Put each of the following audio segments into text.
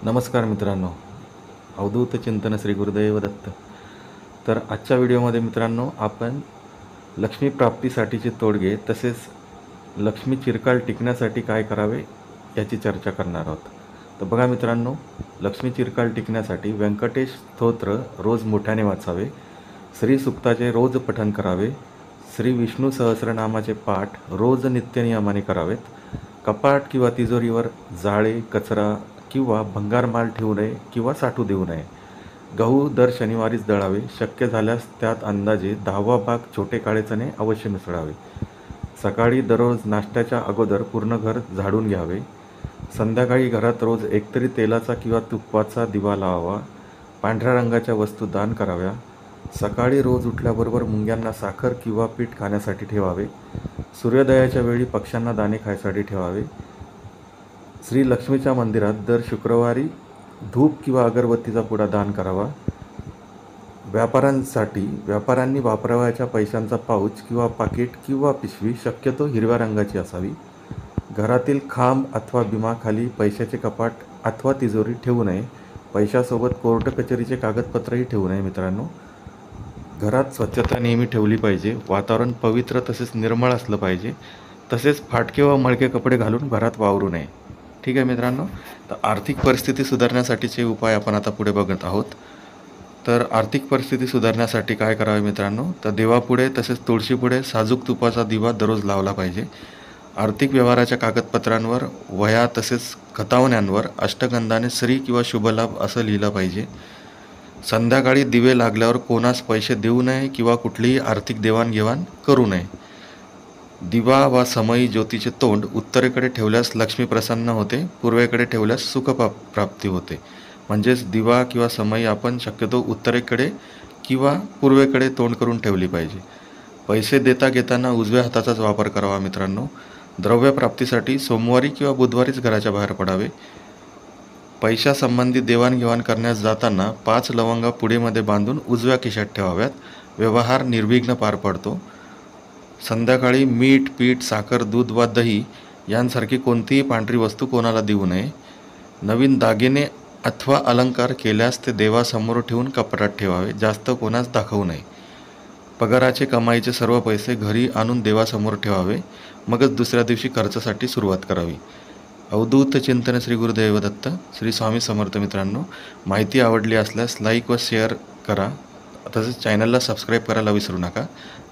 नमस्कार मित्रांनो, अवधूत चिंतन श्री गुरुदेव दत्त. तर आजच्या व्हिडिओमध्ये मित्रांनो आपण लक्ष्मी प्राप्तीसाठीचे तोडगे तसेच लक्ष्मी चिरकाल टिकण्यासाठी काय करावे याची चर्चा करणार आहोत. तर बघा मित्रांनो, लक्ष्मी चिरकाल टिकण्यासाठी व्यंकटेश स्तोत्र रोज मोठ्याने वाचावे, श्री सुक्ताचे रोज पठण करावे, श्री विष्णू सहस्रनामाचे पाठ रोज नित्यनियमाने करावेत. कपाट किंवा तिजोरीवर जाळे, कचरा किंवा भंगार माल ठेवू नये किंवा साठू देऊ नये. गहू दर शनिवारीच दळावे. शक्य झाल्यास त्यात अंदाजे 10वा भाग छोटे काळे चणे अवश्य मिसळावे. सकाळी दररोज नाश्त्याच्या अगोदर पूर्ण घर झाडून घ्यावे. संध्याकाळी घरात रोज एकतरी तेलाचा किंवा तुपाचा दिवा लावावा. पांढऱ्या रंगाच्या वस्तू दान कराव्या. सकाळी रोज उठल्याबरोबर मुंग्यांना साखर किंवा पीठ खाण्यासाठी ठेवावे. सूर्योदयाच्या वेळी पक्ष्यांना दाणे खायसाठी ठेवावे. श्री लक्ष्मीच्या मंदिरात दर शुक्रवारी धूप किंवा अगरबत्तीचा पुडा दान करावा. व्यापाऱ्यांनी वापरावयाच्या पैशांचा पाऊच किंवा पाकिट किंवा पिशवी शक्यतो हिरव्या रंगाची असावी. घरातील खांब अथवा बिमाखाली पैशाचे कपाट अथवा तिजोरी ठेवू नये. पैशासोबत कोर्ट कचेरीचे कागदपत्रही ठेवू नये. मित्रांनो, घरात स्वच्छता नेहमी ठेवली पाहिजे. वातावरण पवित्र तसेच निर्मळ असलं पाहिजे. तसेच फाटके व मळके कपडे घालून घरात वावरू नये. ठीक आहे मित्रांनो, तर आर्थिक परिस्थिती सुधारण्यासाठीचे उपाय आपण आता पुढे बघत आहोत. तर आर्थिक परिस्थिती सुधारण्यासाठी काय करावे मित्रांनो, तर देवापुढे तसेच तुळशीपुढे साजूक तुपाचा दिवा दररोज लावला पाहिजे. आर्थिक व्यवहाराच्या कागदपत्रांवर, वह्या तसेच खतावण्यांवर अष्टगंधाने श्री किंवा शुभलाभ असं लिहिलं पाहिजे. संध्याकाळी दिवे लागल्यावर कोणास पैसे देऊ नये किंवा कुठलीही आर्थिक देवाणघेवाण करू नये. दिवा वा समयी ज्योतीचे तोंड उत्तरेकडे ठेवल्यास लक्ष्मी प्रसन्न होते. पूर्वेकडे ठेवल्यास सुखप्राप्ती होते. म्हणजेच दिवा किंवा समयी आपण शक्यतो उत्तरेकडे किंवा पूर्वेकडे तोंड करून ठेवली पाहिजे. पैसे देता घेताना उजव्या हाताचाच वापर करावा मित्रांनो. द्रव्यप्राप्तीसाठी सोमवारी किंवा बुधवारीच घराच्या बाहेर पडावे. पैशासंबंधी देवाणघेवाण करण्यास जाताना 5 लवंगा पुडीमध्ये बांधून उजव्या खिशात ठेवाव्यात. व्यवहार निर्विघ्न पार पडतो. संध्याकाळी मीठ, पीठ, साखर, दूध वा दही यांसारखी कोणतीही पांढरी वस्तू कोणाला देऊ नये. नवीन दागिने अथवा अलंकार केल्यास ते देवासमोर ठेवून कपाटात ठेवावे. जास्त कोणास दाखवू नये. पगाराचे कमाईचे सर्व पैसे घरी आणून देवासमोर ठेवावे. मगच दुसऱ्या दिवशी खर्चासाठी सुरुवात करावी. अवधूत चिंतन श्री गुरुदेव दत्त. श्री स्वामी समर्थ. मित्रांनो, माहिती आवडली असल्यास लाईक व शेअर करा. तसेच चॅनलला सबस्क्राईब करायला विसरू नका.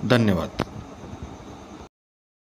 धन्यवाद.